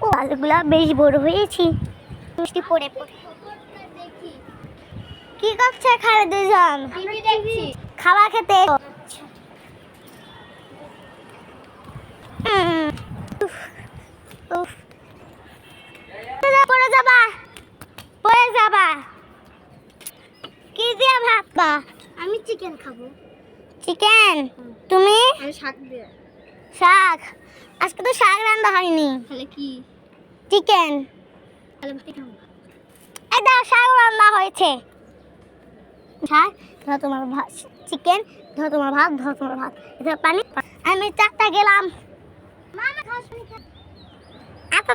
ও আলুগুলা বেশ বড় হয়েছি মিষ্টি পড়ে পড়ে। কি করছে খালে দুজন? খাবার খেতে। পড়ে যাবা পড়ে যাবা। কি দিয়ে ভাত বা? আমি চিকেন খাবো। চিকেন? তুমি? আমি শাক দিয়ে। শাক? আজকে তো শাক রান্না হয়নি। তাহলে কি? চিকেন। তাহলে ভাত খাবো। এই দাও শাক রান্না হয়েছে। শাক ধরো তোমার ভাত, চিকেন ধরো তোমার ভাত, ধরো তোমার ভাত, এটা পানি। আমি চারটা গেলাম। মামা খাস নি? এত